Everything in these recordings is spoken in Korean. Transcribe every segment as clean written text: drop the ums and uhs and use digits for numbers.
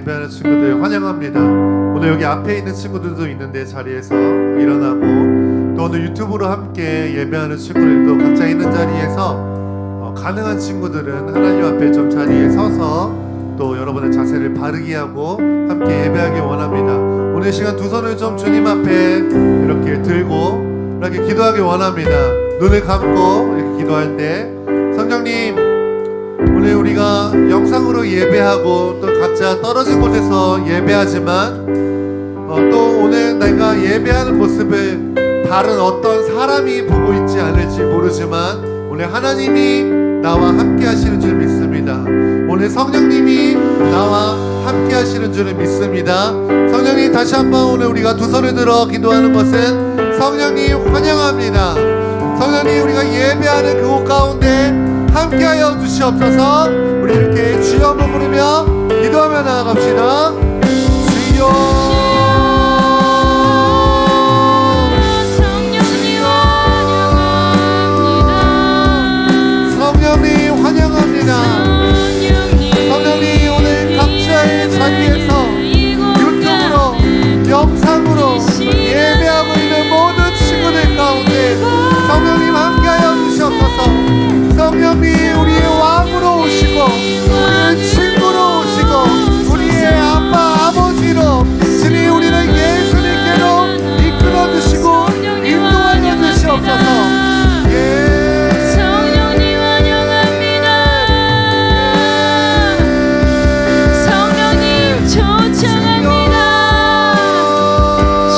예배하는 친구들 환영합니다. 오늘 여기 앞에 있는 친구들도 있는데 자리에서 일어나고, 또 오늘 유튜브로 함께 예배하는 친구들도 각자 있는 자리에서 가능한 친구들은 하나님 앞에 좀 자리에 서서 또 여러분의 자세를 바르게 하고 함께 예배하기 원합니다. 오늘 시간 두 손을 좀 주님 앞에 이렇게 들고 이렇게 기도하기 원합니다. 눈을 감고 이렇게 기도할 때, 성령님, 오늘 우리가 영상으로 예배하고 또 각자 떨어진 곳에서 예배하지만 또 오늘 내가 예배하는 모습을 다른 어떤 사람이 보고 있지 않을지 모르지만 오늘 하나님이 나와 함께 하시는 줄 믿습니다. 오늘 성령님이 나와 함께 하시는 줄을 믿습니다. 성령님, 다시 한번 오늘 우리가 두 손을 들어 기도하는 것은 성령님 환영합니다. 성령님, 우리가 예배하는 그곳 가운데 함께하여 주시옵소서. 우리 이렇게 주여 한번 부르며 기도하며 나아갑시다. 주여, 성령님 환영합니다. 성령님, 오늘 각자의 자리에서 유튜브로 영상으로 예배하고 있는 모든 친구들 가운데 성령님 함께하여 주시옵소서. 성령님, 우리의 왕으로 오시고 우리의 친구로 오시고 우리의 아빠 아버지로 주님 우리를 예수님께로 이끌어 주시고 인도하여 주시옵소서. 성령님 환영합니다. 성령님 초청합니다.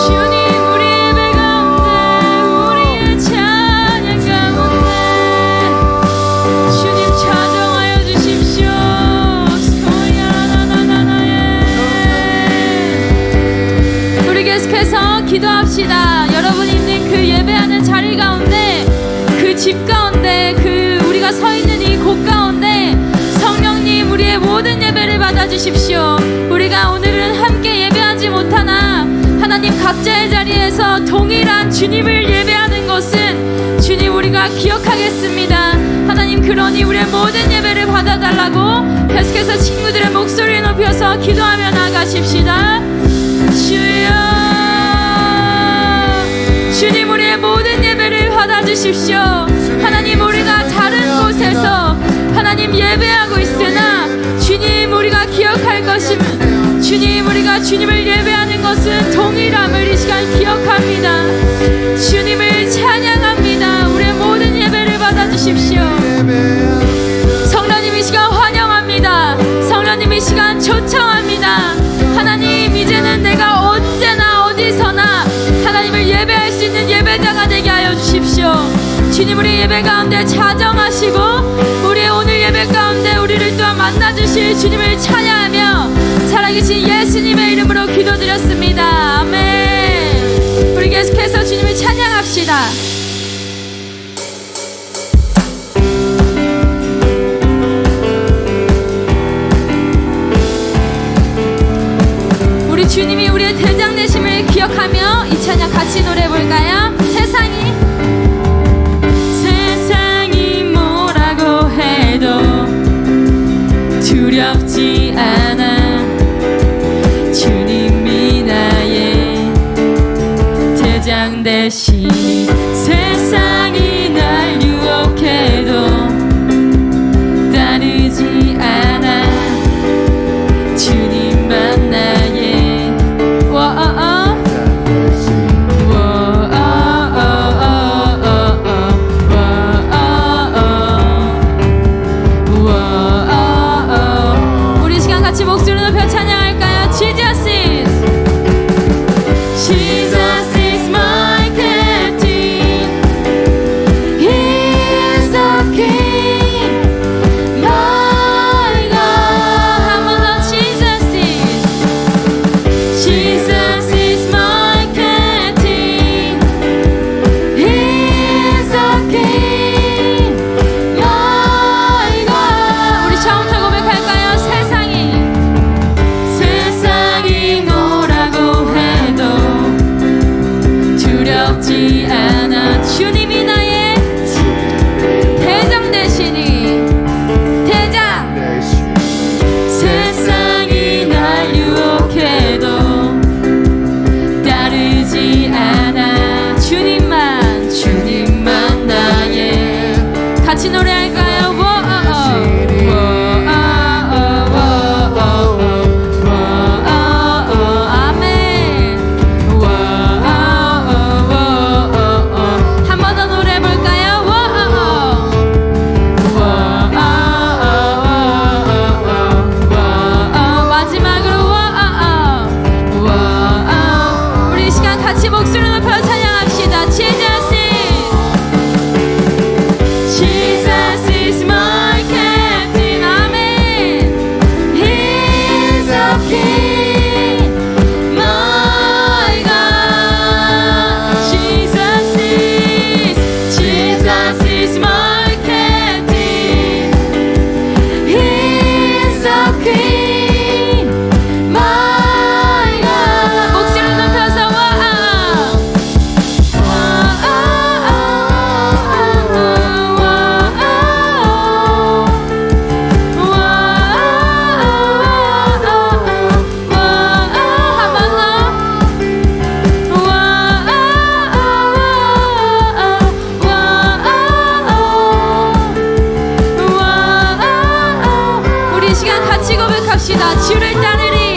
주님 우리 예배 가운데 우리의 찬양 가운데 주님 좌정하여 주십시오. 우리 계속해서 기도합시다. 여러분이 있는 그 예배하는 자리 가운데, 그 집 가운데, 그 우리가 서 있는 이 곳 가운데 성령님 우리의 모든 예배를 받아주십시오. 우리가 오늘은 함께 예배하지 못하나 하나님 각자의 자리에서 동일한 주님을 예배하는 것은 주님 우리가 기억하겠습니다. 하나님, 그러니 우리의 모든 예배를 받아달라고 계속해서 친구들의 목소리를 높여서 기도하며 나가십시다. 주여, 주님 우리의 모든 예배를 받아주십시오. 하나님, 우리가 다른 곳에서 하나님 예배하고 있으나 주님 우리가 기억할 것이면 주님 우리가 주님을 예배하는 것은 동일함을 이 시간 기억합니다. 주님을 찬양합니다. 우리의 모든 예배를 받아주십시오. 성령님 이 시간 환영합니다. 성령님 이 시간 초청합니다. 하나님, 이제는 내가 언제나 어디서나 하나님을 예배할 수 있는 예배자가 되게 하여 주십시오. 주님 우리 예배 가운데 자정하시고 우리의 오늘 예배 가운데 우리를 또한 만나주실 주님을 찬양하며 살아계신 예수님의 이름으로 기도드렸습니다. 아멘. 우리 계속해서 주님을 찬양합시다. 우리 주님이 우리의 대장 되심을 기억하며 이 찬양 같이 노래해볼까요? 세상이 뭐라고 해도 두렵지 않아. 주님이 나의 대장 되시니 같이 노래할까요? 아멘. 한 번 더 노래해볼까요? 마지막으로 우리 이 시간 같이 목소리 높여 찬양합시다. Jesus is my captain. 아멘. He's a king, my God. Jesus is my captain. He's a king, my God. 목소리 높여서 우리 이 시간 같이 고백합시다. 주를 따르리,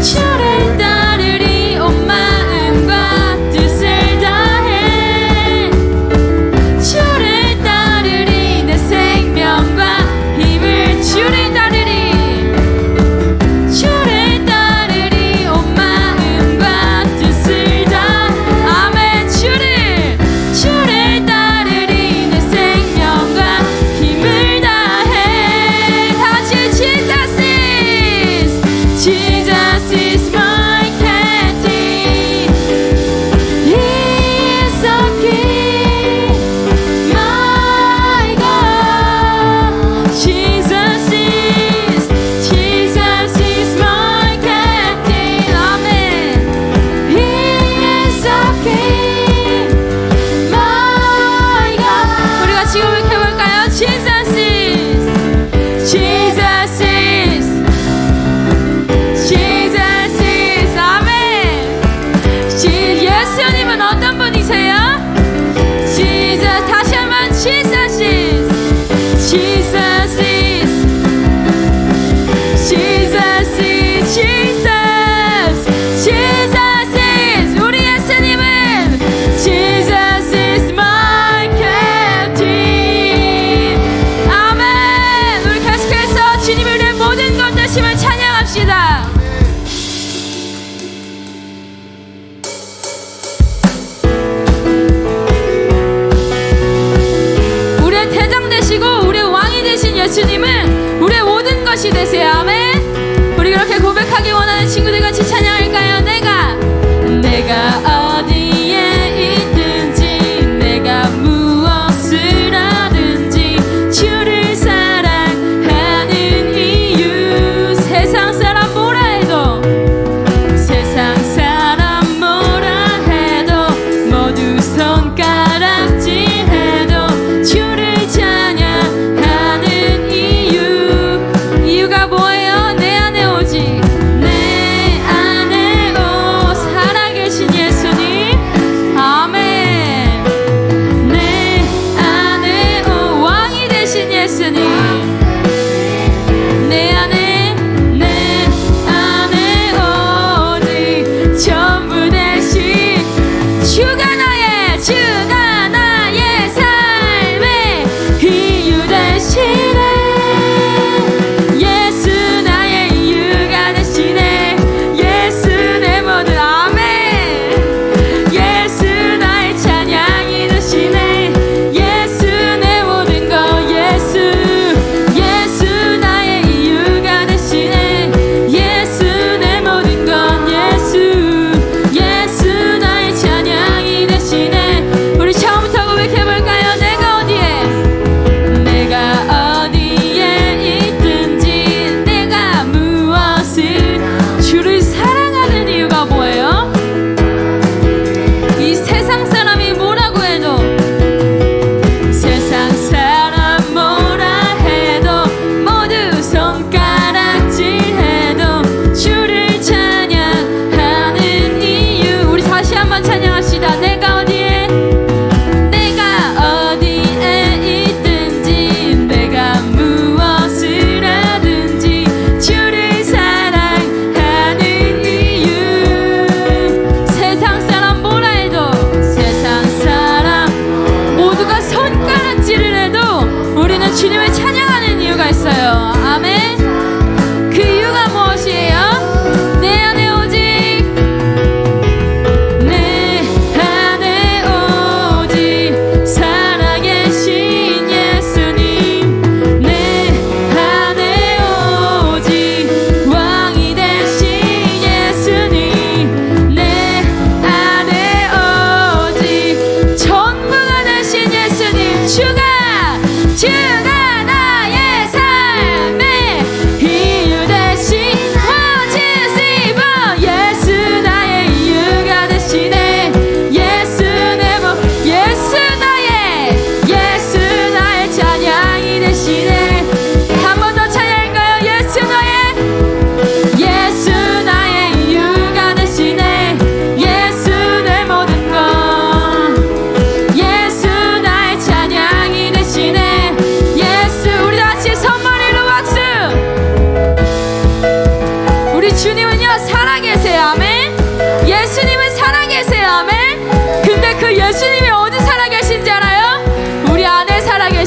주를 따르리, 온 마음과 뜻을 다해. 주를 따르리, 내 생명과 힘을. 주를 따르리, 주를 따르리, 온 마음과 뜻을 다해. 아멘. 주를 따르리, 내 생명과 힘을 다해. 다시 Jesus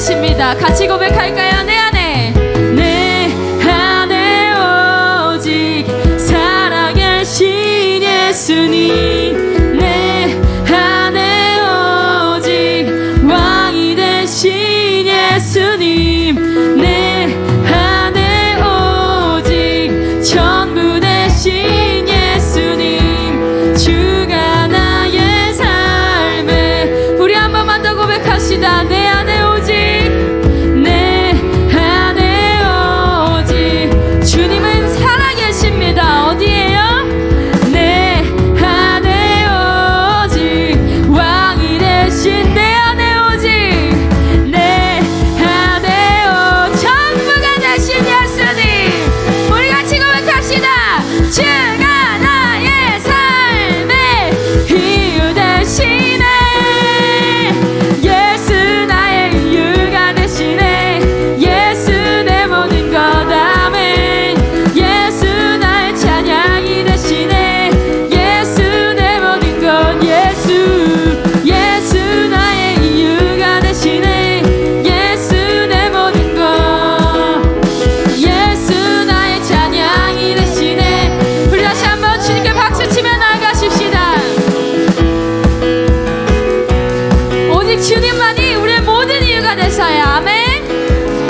계십니다. 같이 고백할까요? 내 안에 오직 살아계신 예수님, 내 안에 오직 왕이 되신 예수님, 내 안에 오직 전부 되신 예수님, 주가 나의 삶에. 우리 한 번만 더 고백합시다. 내 안에 오직, 내 안에 오직 주님은 살아계십니다. 어디에요? 내 안에 오직 왕이 되신, 내 안에 오직, 내 안에 오직 전부가 되신 예수님. 우리 같이 고백합시다. 주가 나의 삶의 이유 되시네. 예수 나의 이유가 되시네. 예수 내 모든 것 아멘. 예수 나의 찬양이 되시네. 예수 내 모든 것, 예수 나의 이유가 되시네. 예수 내 모든 것, 예수 나의 찬양이 되시네. 우리 다시 한번 주님께 박수치며 나아가십시다. 오직 주님만이 우리의 모든 이유가 되셔요. 아멘.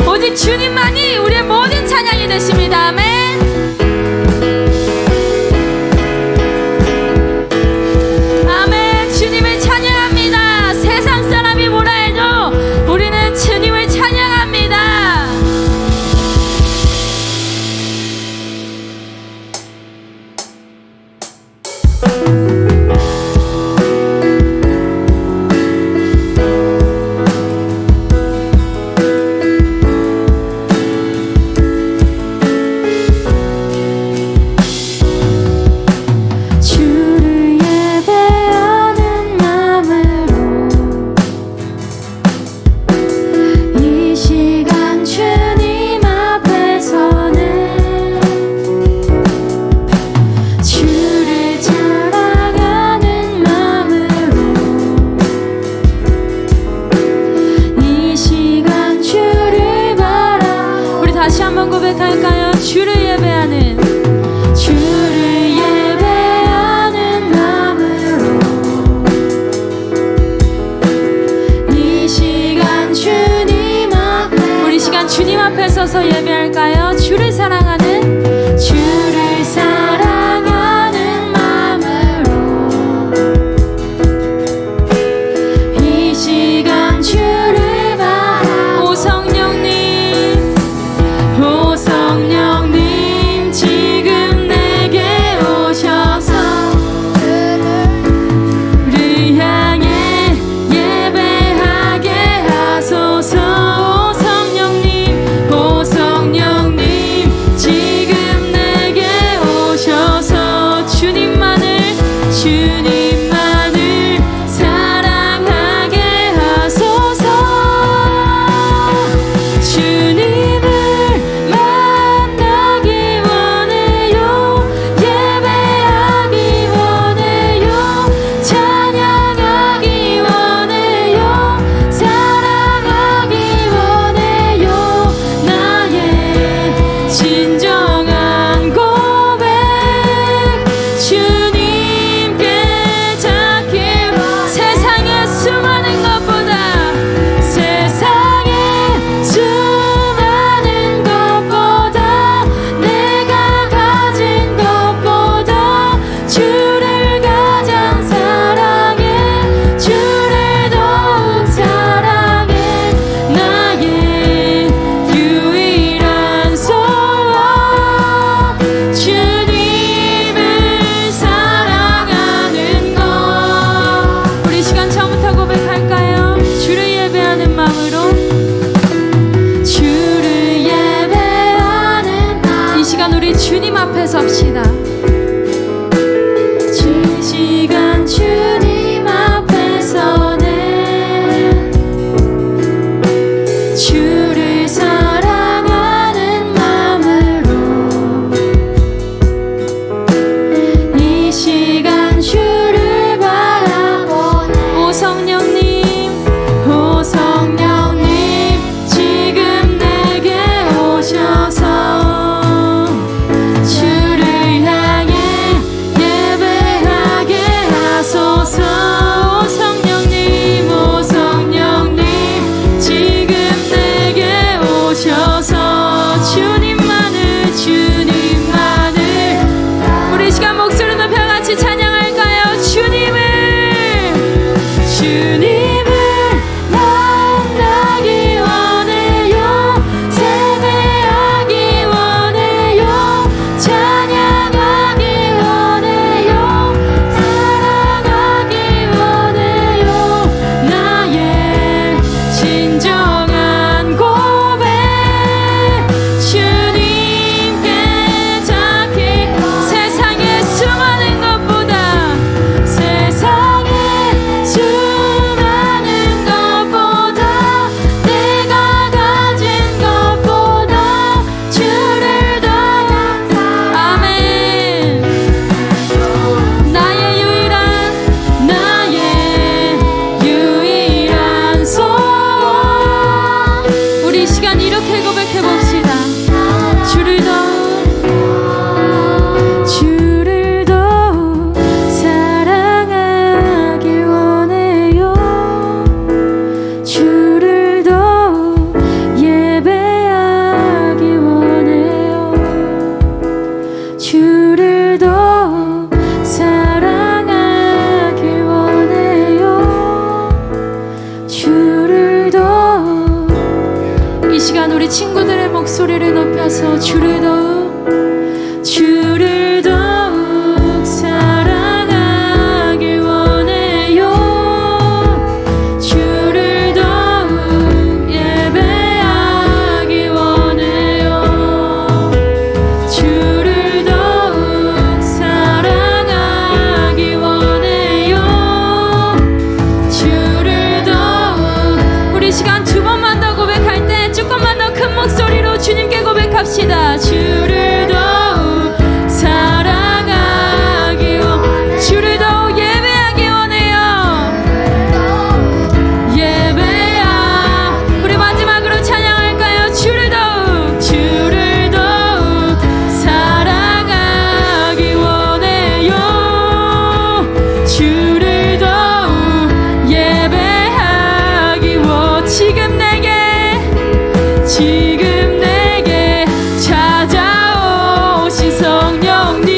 오직 주님만이 우리의 모든 찬양이 되십니다. 아멘. 아멘. 주님을 찬양합니다. 세상 사람이 뭐라 해도 우리는 주님을 찬양합니다. 주를 예배하는 마음으로 이 시간 주님 앞에 서네. 주를 자랑하는 마음으로 이 시간 주를 바라. 우리 다시 한번 고백할까요? 주를 예배하는, 주를 예배하는 마음으로 이 시간 주님 앞에. 우리 시간 주님 앞에 서서 예배할까요? 주를 사랑하는, 주를 사랑하는 마음으로 이 시간 주를 바라. 오 성령님, 오 성령님 지금 내게 오셔서 우리 향해 예배하게 하소서. 오 성령님, 오 성령님 지금 내게 우리 친구들의 목소리를 높여서 주를 더욱 사랑하길 원해요. 주를 더욱 예배하길 원해요. 주를 더욱 사랑하길 원해요. 주를 더욱. 우리 시간 두 번만 더 고백할 때 조금만 더 큰 목소리로 주님께 고백합시다. 주를 더욱 사랑하기 원, 주를 더욱 예배하기 원해요. 예배야. 우리 마지막으로 찬양할까요? 주를 더욱 사랑하기 원해요. 주를 더욱 예배하기 원. 지금 내게 찾아오신 성령님,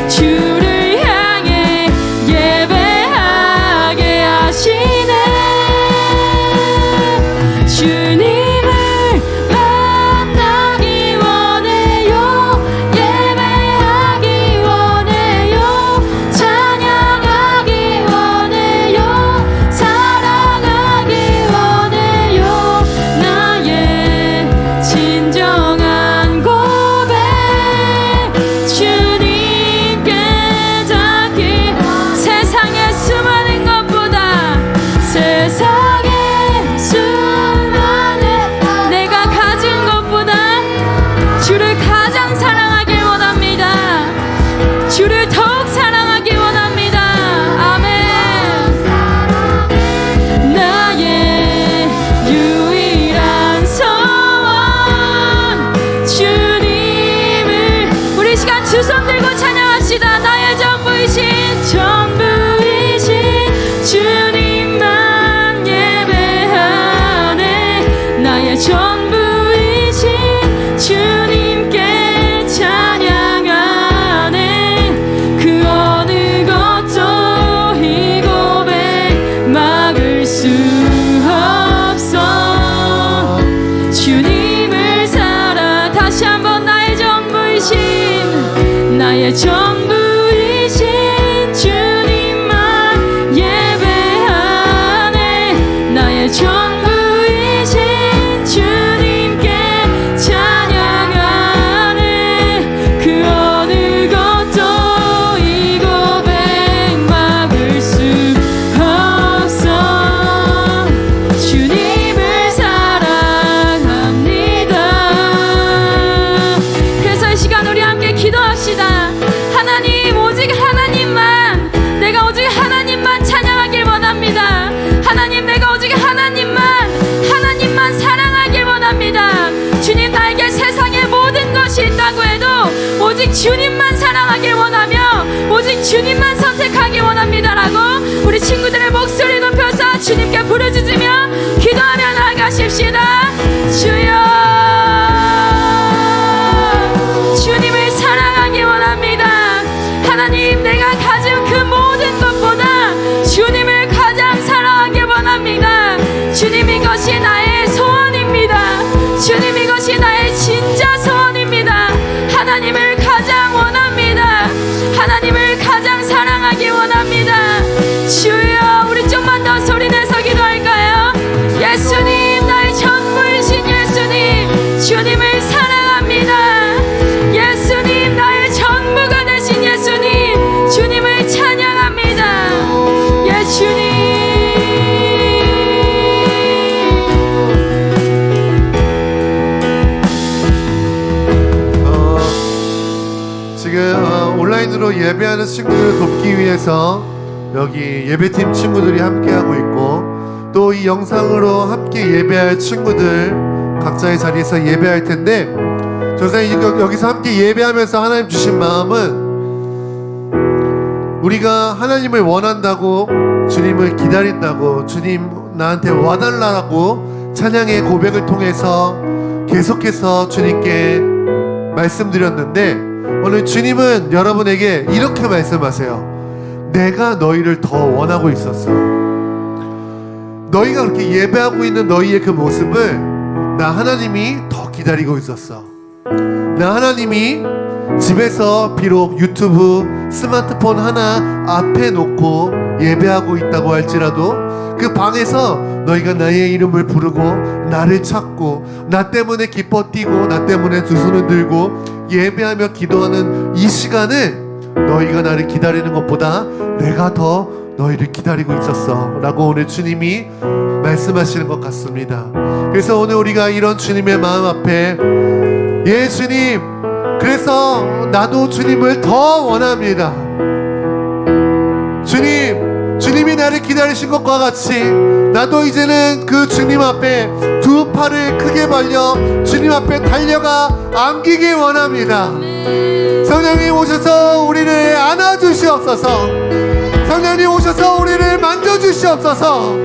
주를 향해 예배하게 하시네. 주님을 만나기 원해요. 예배하기 원해요. 찬양하기 원해요. 사랑하기 원해요. 나의 진정한 고백, 주님께 닿기. 세상의 수많은 것보다, 세상의 수많은 내가 가진 것보다 주를 가장 사랑하길 원합니다. 주를 더욱 사랑하길 원합니다. 아멘. 나의 유일한 소원, 주님을. 우리 시간 두 손 들고 찬양합시다. 나의 전부이신 주님만 예배하네. 나의 전부이신 주님께 찬양하네. 그 어느 것도 이 고백 막을 수 없어. 주님을 살아. 다시 한번 나의 전부이신 주님만 예배하네. 나의 전부이신 주님께 찬양하네. 그 어느 것도 이 고백 막을 수 없어. 주님을 사랑합니다. 그래서 이 시간 우리 함께 기도합시다. 하나님, 오직 하나님만, 내가 오직 하나님만 찬양하길 원합니다. 하나님, 내가 오직 하나님만 사랑하길 원합니다. 주님, 나에게 세상의 모든 것이 있다고 해도 오직 주님만 사랑하길 원하며 오직 주님만 선택하길 원합니다라고 우리 친구들의 목소리 높여서 주님께 부르짖으며 기도하며 나아가십시다. 주여, 주님을 사랑하기 원합니다. 하나님, 내가 가진 그 모든 것보다 주님을 가장 사랑하기 원합니다. 주님, 이것이 나의 소원입니다. 주님, 이것이 나의 진짜 소원입니다. 하나님을 가장 원합니다. 하나님을 가장 사랑하기 원합니다. 주여, 우리 좀만 더 소리내서 기도할까요? 예수님, 나의 전부이신 예수님, 주님을 사랑합니다. 예수님, 나의 전부가 되신 예수님, 주님을 찬양합니다. 예수님. 지금 온라인으로 예배하는 친구들을 돕기 위해서 여기 예배팀 친구들이 함께하고 있고, 또 이 영상으로 함께 예배할 친구들 각자의 자리에서 예배할 텐데, 저는 여기서 함께 예배하면서 하나님 주신 마음은, 우리가 하나님을 원한다고, 주님을 기다린다고, 주님 나한테 와달라고 찬양의 고백을 통해서 계속해서 주님께 말씀드렸는데, 오늘 주님은 여러분에게 이렇게 말씀하세요. 내가 너희를 더 원하고 있었어. 너희가 그렇게 예배하고 있는 너희의 그 모습을 나 하나님이 더 기다리고 있었어. 나 하나님이 집에서 비록 유튜브, 스마트폰 하나 앞에 놓고 예배하고 있다고 할지라도 그 방에서 너희가 나의 이름을 부르고 나를 찾고 나 때문에 기뻐 뛰고 나 때문에 두 손을 들고 예배하며 기도하는 이 시간을 너희가 나를 기다리는 것보다 내가 더 너희를 기다리고 있었어 라고 오늘 주님이 말씀하시는 것 같습니다. 그래서 오늘 우리가 이런 주님의 마음 앞에 예 주님, 그래서 나도 주님을 더 원합니다. 주님이 나를 기다리신 것과 같이 나도 이제는 그 주님 앞에 두 팔을 크게 벌려 주님 앞에 달려가 안기길 원합니다. 성령님 오셔서 우리를 안아주시옵소서. 성령님 오셔서 우리를 만져주시옵소서.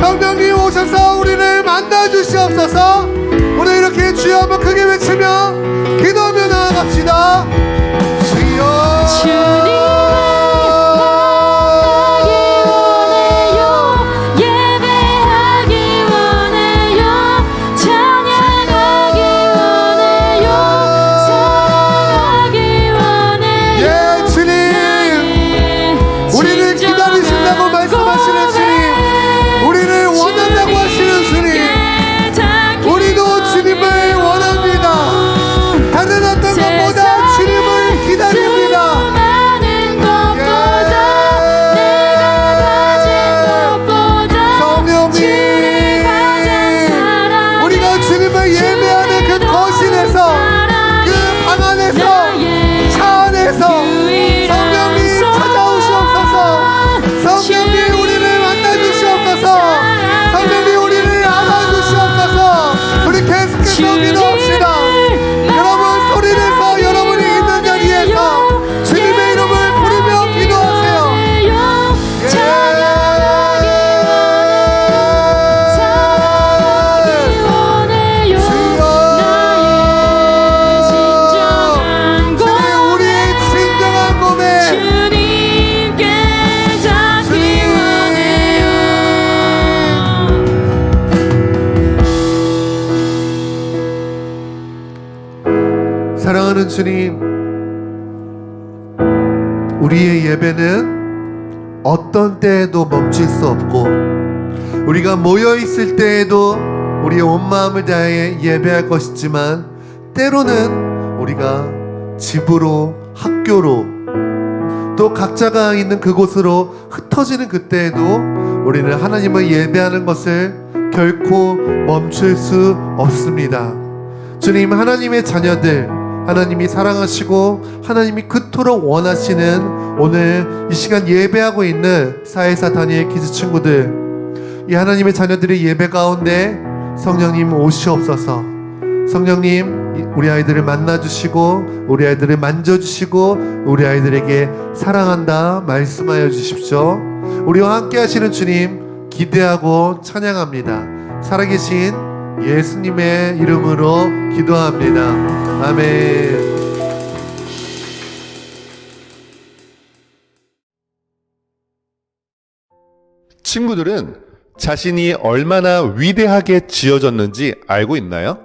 성령님 오셔서 우리를 만나주시옵소서. 오늘 이렇게 주여 한번 크게 외치며 기도하며 나아갑시다. 주여 주님을 예배하기 원해요. 찬양하기 원해요. 사랑하기 원해요. 예 주님, 우리를 기다리신다고 말씀하시는 주님, 우리를 원한다고 하시는 주님, 우리도 주님을 원합니다. 다른 어떤 것보다 주님을 기다립니다. 수많은 것보다 내가 가진 것보다 성령님, 주님이 가장 사랑해. 우리가 주님을 예배하는 그 거실에서, 그 방 안에서, 차 안에서 성령님 찾아오시옵소서. 성령님 우리를 만나주시옵소서. 성령님 우리를 안아주시옵소서. 우리 계속해서 기도합시다. 여러분 소리 내서 여러분이 있는 자리에서 주님의 이름을 부르며 기도하세요. 주님 우리의 진정한 고백, 주님께 잡기 원해요. 사랑하는 주님, 우리의 예배는 어떤 때에도 멈출 수 없고 우리가 모여 있을 때에도 우리의 온 마음을 다해 예배할 것이지만 때로는 우리가 집으로, 학교로, 또 각자가 있는 그곳으로 흩어지는 그때에도 우리는 하나님을 예배하는 것을 결코 멈출 수 없습니다. 주님, 하나님의 자녀들, 하나님이 사랑하시고 하나님이 그토록 원하시는 오늘 이 시간 예배하고 있는 사회사 다니엘 키즈 친구들, 이 하나님의 자녀들의 예배 가운데 성령님 오시옵소서. 성령님 우리 아이들을 만나주시고 우리 아이들을 만져주시고 우리 아이들에게 사랑한다 말씀하여 주십시오. 우리와 함께 하시는 주님 기대하고 찬양합니다. 살아계신 예수님의 이름으로 기도합니다. 아멘. 친구들은 자신이 얼마나 위대하게 지어졌는지 알고 있나요?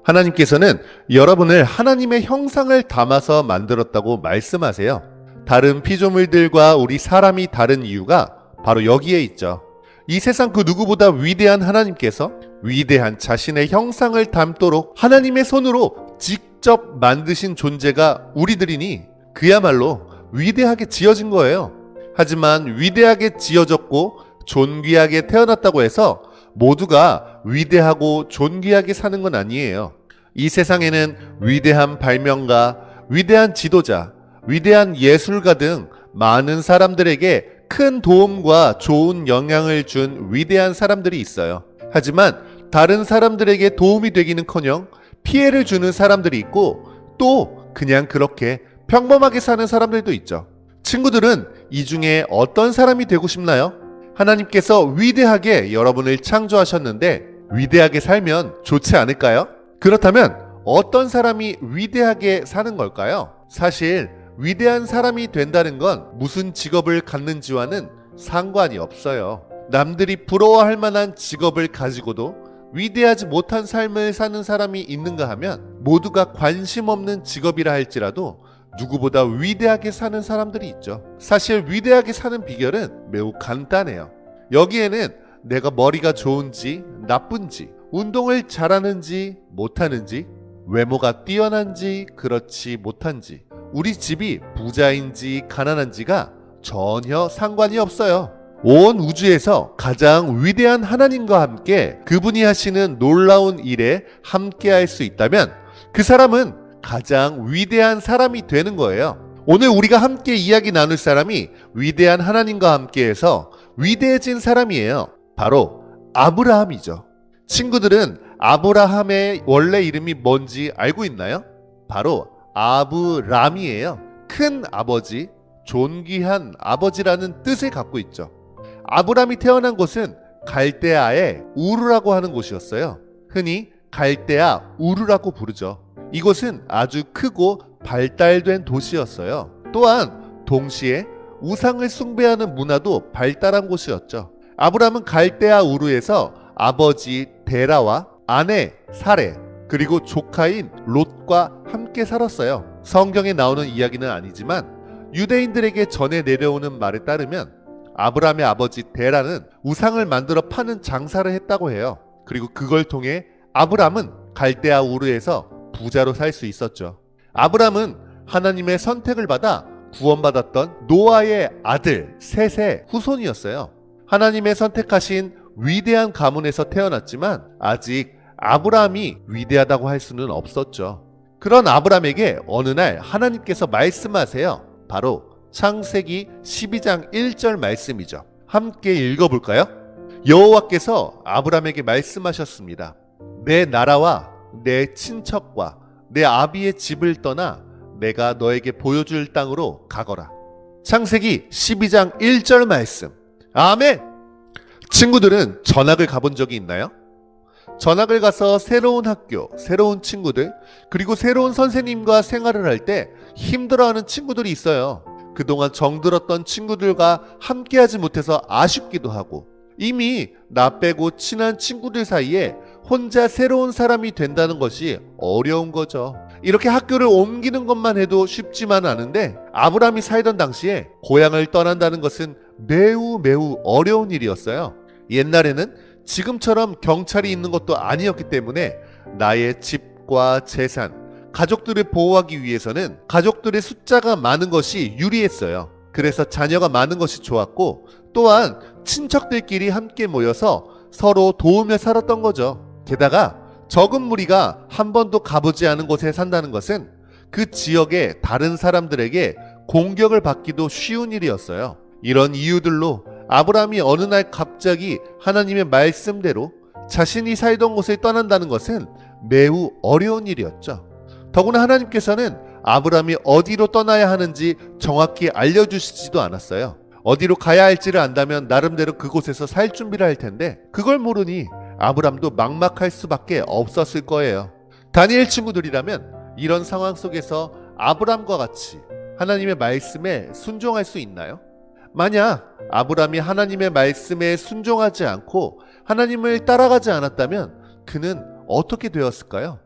하나님께서는 여러분을 하나님의 형상을 담아서 만들었다고 말씀하세요. 다른 피조물들과 우리 사람이 다른 이유가 바로 여기에 있죠. 이 세상 그 누구보다 위대한 하나님께서 위대한 자신의 형상을 담도록 하나님의 손으로 직접 만드신 존재가 우리들이니 그야말로 위대하게 지어진 거예요. 하지만 위대하게 지어졌고 존귀하게 태어났다고 해서 모두가 위대하고 존귀하게 사는 건 아니에요. 이 세상에는 위대한 발명가, 위대한 지도자, 위대한 예술가 등 많은 사람들에게 큰 도움과 좋은 영향을 준 위대한 사람들이 있어요. 하지만 다른 사람들에게 도움이 되기는커녕 피해를 주는 사람들이 있고 또 그냥 그렇게 평범하게 사는 사람들도 있죠. 친구들은 이 중에 어떤 사람이 되고 싶나요? 하나님께서 위대하게 여러분을 창조하셨는데 위대하게 살면 좋지 않을까요? 그렇다면 어떤 사람이 위대하게 사는 걸까요? 사실 위대한 사람이 된다는 건 무슨 직업을 갖는지와는 상관이 없어요. 남들이 부러워할 만한 직업을 가지고도 위대하지 못한 삶을 사는 사람이 있는가 하면 모두가 관심 없는 직업이라 할지라도 누구보다 위대하게 사는 사람들이 있죠. 사실 위대하게 사는 비결은 매우 간단해요. 여기에는 내가 머리가 좋은지 나쁜지, 운동을 잘하는지 못하는지, 외모가 뛰어난지 그렇지 못한지, 우리 집이 부자인지 가난한지가 전혀 상관이 없어요. 온 우주에서 가장 위대한 하나님과 함께 그분이 하시는 놀라운 일에 함께 할 수 있다면 그 사람은 가장 위대한 사람이 되는 거예요. 오늘 우리가 함께 이야기 나눌 사람이 위대한 하나님과 함께해서 위대해진 사람이에요. 바로 아브라함이죠. 친구들은 아브라함의 원래 이름이 뭔지 알고 있나요? 바로 아브람이에요. 큰 아버지, 존귀한 아버지라는 뜻을 갖고 있죠. 아브람이 태어난 곳은 갈대아의 우르라고 하는 곳이었어요. 흔히 갈대아 우르라고 부르죠. 이곳은 아주 크고 발달된 도시였어요. 또한 동시에 우상을 숭배하는 문화도 발달한 곳이었죠. 아브람은 갈대아 우르에서 아버지 데라와 아내 사레 그리고 조카인 롯과 함께 살았어요. 성경에 나오는 이야기는 아니지만 유대인들에게 전해 내려오는 말에 따르면 아브람의 아버지 데라는 우상을 만들어 파는 장사를 했다고 해요. 그리고 그걸 통해 아브람은 갈대아 우르에서 부자로 살 수 있었죠. 아브람은 하나님의 선택을 받아 구원받았던 노아의 아들 셋의 후손이었어요. 하나님의 선택하신 위대한 가문에서 태어났지만 아직 아브람이 위대하다고 할 수는 없었죠. 그런 아브람에게 어느 날 하나님께서 말씀하세요. 바로 창세기 12장 1절 말씀이죠. 함께 읽어볼까요? 여호와께서 아브람에게 말씀하셨습니다. 내 나라와 내 친척과 내 아비의 집을 떠나 내가 너에게 보여줄 땅으로 가거라. 창세기 12장 1절 말씀. 아멘! 친구들은 전학을 가본 적이 있나요? 전학을 가서 새로운 학교, 새로운 친구들, 그리고 새로운 선생님과 생활을 할 때 힘들어하는 친구들이 있어요. 그동안 정들었던 친구들과 함께하지 못해서 아쉽기도 하고 이미 나 빼고 친한 친구들 사이에 혼자 새로운 사람이 된다는 것이 어려운 거죠. 이렇게 학교를 옮기는 것만 해도 쉽지만 않은데 아브람이 살던 당시에 고향을 떠난다는 것은 매우 어려운 일이었어요. 옛날에는 지금처럼 경찰이 있는 것도 아니었기 때문에 나의 집과 재산, 가족들을 보호하기 위해서는 가족들의 숫자가 많은 것이 유리했어요. 그래서 자녀가 많은 것이 좋았고 또한 친척들끼리 함께 모여서 서로 도우며 살았던 거죠. 게다가 적은 무리가 한 번도 가보지 않은 곳에 산다는 것은 그 지역의 다른 사람들에게 공격을 받기도 쉬운 일이었어요. 이런 이유들로 아브람이 어느 날 갑자기 하나님의 말씀대로 자신이 살던 곳을 떠난다는 것은 매우 어려운 일이었죠. 더구나 하나님께서는 아브람이 어디로 떠나야 하는지 정확히 알려주시지도 않았어요. 어디로 가야 할지를 안다면 나름대로 그곳에서 살 준비를 할 텐데 그걸 모르니 아브람도 막막할 수밖에 없었을 거예요. 다니엘 친구들이라면 이런 상황 속에서 아브람과 같이 하나님의 말씀에 순종할 수 있나요? 만약 아브람이 하나님의 말씀에 순종하지 않고 하나님을 따라가지 않았다면 그는 어떻게 되었을까요?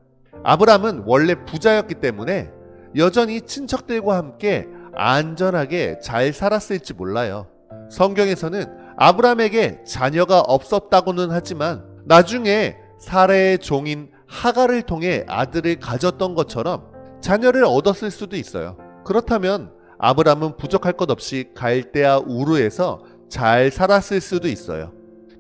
아브람은 원래 부자였기 때문에 여전히 친척들과 함께 안전하게 잘 살았을지 몰라요. 성경에서는 아브람에게 자녀가 없었다고는 하지만 나중에 사레의 종인 하갈을 통해 아들을 가졌던 것처럼 자녀를 얻었을 수도 있어요. 그렇다면 아브람은 부족할 것 없이 갈대아 우르에서 잘 살았을 수도 있어요.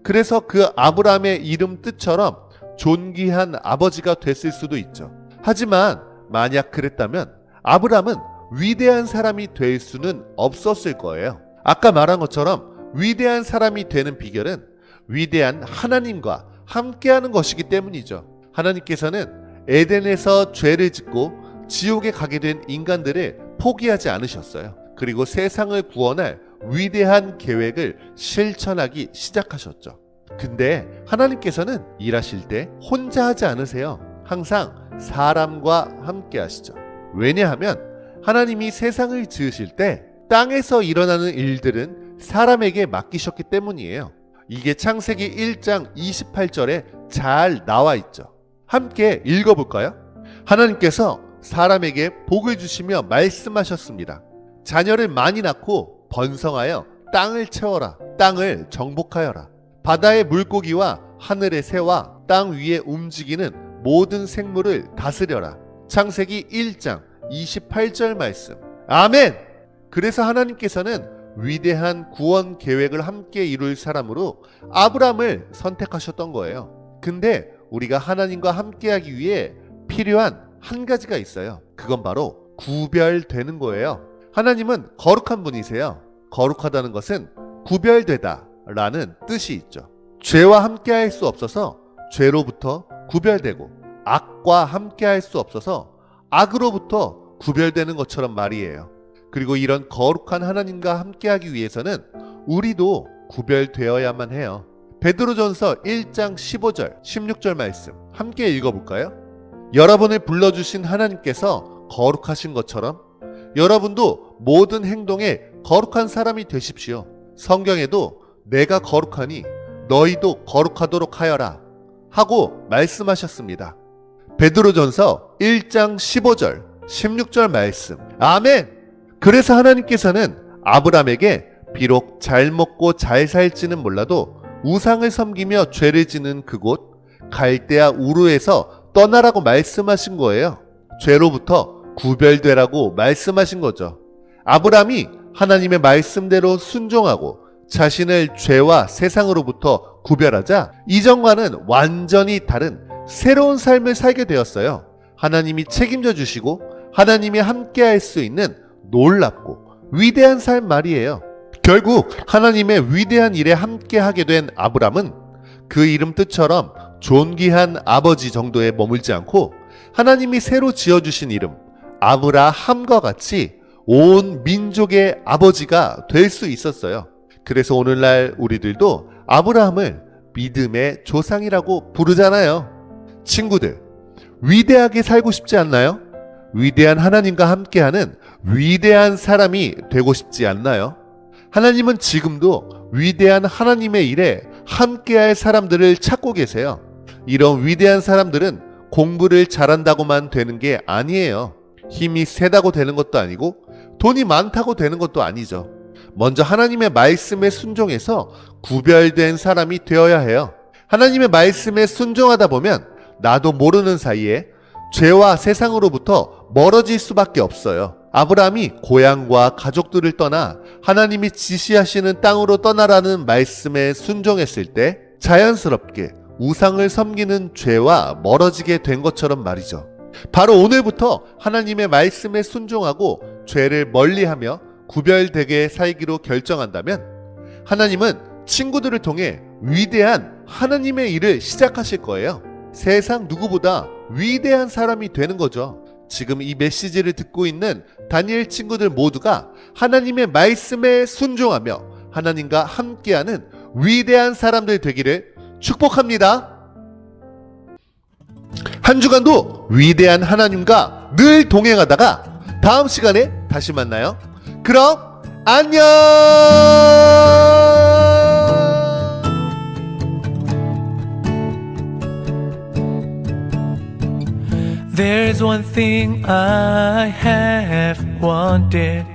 그래서 그 아브람의 이름 뜻처럼 존귀한 아버지가 됐을 수도 있죠. 하지만 만약 그랬다면 아브람은 위대한 사람이 될 수는 없었을 거예요. 아까 말한 것처럼 위대한 사람이 되는 비결은 위대한 하나님과 함께하는 것이기 때문이죠. 하나님께서는 에덴에서 죄를 짓고 지옥에 가게 된 인간들을 포기하지 않으셨어요. 그리고 세상을 구원할 위대한 계획을 실천하기 시작하셨죠. 근데 하나님께서는 일하실 때 혼자 하지 않으세요. 항상 사람과 함께 하시죠. 왜냐하면 하나님이 세상을 지으실 때 땅에서 일어나는 일들은 사람에게 맡기셨기 때문이에요. 이게 창세기 1장 28절에 잘 나와 있죠. 함께 읽어볼까요? 하나님께서 사람에게 복을 주시며 말씀하셨습니다. 자녀를 많이 낳고 번성하여 땅을 채워라. 땅을 정복하여라. 바다의 물고기와 하늘의 새와 땅 위에 움직이는 모든 생물을 다스려라. 창세기 1장 28절 말씀. 아멘! 그래서 하나님께서는 위대한 구원 계획을 함께 이룰 사람으로 아브라함을 선택하셨던 거예요. 근데 우리가 하나님과 함께하기 위해 필요한 한 가지가 있어요. 그건 바로 구별되는 거예요. 하나님은 거룩한 분이세요. 거룩하다는 것은 구별되다 라는 뜻이 있죠. 죄와 함께할 수 없어서 죄로부터 구별되고, 악과 함께할 수 없어서 악으로부터 구별되는 것처럼 말이에요. 그리고 이런 거룩한 하나님과 함께하기 위해서는 우리도 구별되어야만 해요. 베드로전서 1장 15절 16절 말씀 함께 읽어볼까요? 여러분을 불러주신 하나님께서 거룩하신 것처럼 여러분도 모든 행동에 거룩한 사람이 되십시오. 성경에도 내가 거룩하니 너희도 거룩하도록 하여라 하고 말씀하셨습니다. 베드로전서 1장 15절 16절 말씀. 아멘! 그래서 하나님께서는 아브라함에게 비록 잘 먹고 잘 살지는 몰라도 우상을 섬기며 죄를 지는 그곳 갈대아 우르에서 떠나라고 말씀하신 거예요. 죄로부터 구별되라고 말씀하신 거죠. 아브라함이 하나님의 말씀대로 순종하고 자신을 죄와 세상으로부터 구별하자 이전과는 완전히 다른 새로운 삶을 살게 되었어요. 하나님이 책임져 주시고 하나님이 함께할 수 있는 놀랍고 위대한 삶 말이에요. 결국 하나님의 위대한 일에 함께하게 된 아브람은 그 이름 뜻처럼 존귀한 아버지 정도에 머물지 않고 하나님이 새로 지어주신 이름 아브라함과 같이 온 민족의 아버지가 될 수 있었어요. 그래서 오늘날 우리들도 아브라함을 믿음의 조상이라고 부르잖아요. 친구들, 위대하게 살고 싶지 않나요? 위대한 하나님과 함께하는 위대한 사람이 되고 싶지 않나요? 하나님은 지금도 위대한 하나님의 일에 함께할 사람들을 찾고 계세요. 이런 위대한 사람들은 공부를 잘한다고만 되는 게 아니에요. 힘이 세다고 되는 것도 아니고 돈이 많다고 되는 것도 아니죠. 먼저 하나님의 말씀에 순종해서 구별된 사람이 되어야 해요. 하나님의 말씀에 순종하다 보면 나도 모르는 사이에 죄와 세상으로부터 멀어질 수밖에 없어요. 아브라함이 고향과 가족들을 떠나 하나님이 지시하시는 땅으로 떠나라는 말씀에 순종했을 때 자연스럽게 우상을 섬기는 죄와 멀어지게 된 것처럼 말이죠. 바로 오늘부터 하나님의 말씀에 순종하고 죄를 멀리하며 구별되게 살기로 결정한다면 하나님은 친구들을 통해 위대한 하나님의 일을 시작하실 거예요. 세상 누구보다 위대한 사람이 되는 거죠. 지금 이 메시지를 듣고 있는 다니엘 친구들 모두가 하나님의 말씀에 순종하며 하나님과 함께하는 위대한 사람들 되기를 축복합니다. 한 주간도 위대한 하나님과 늘 동행하다가 다음 시간에 다시 만나요. 그럼 안녕! There's one thing I have wanted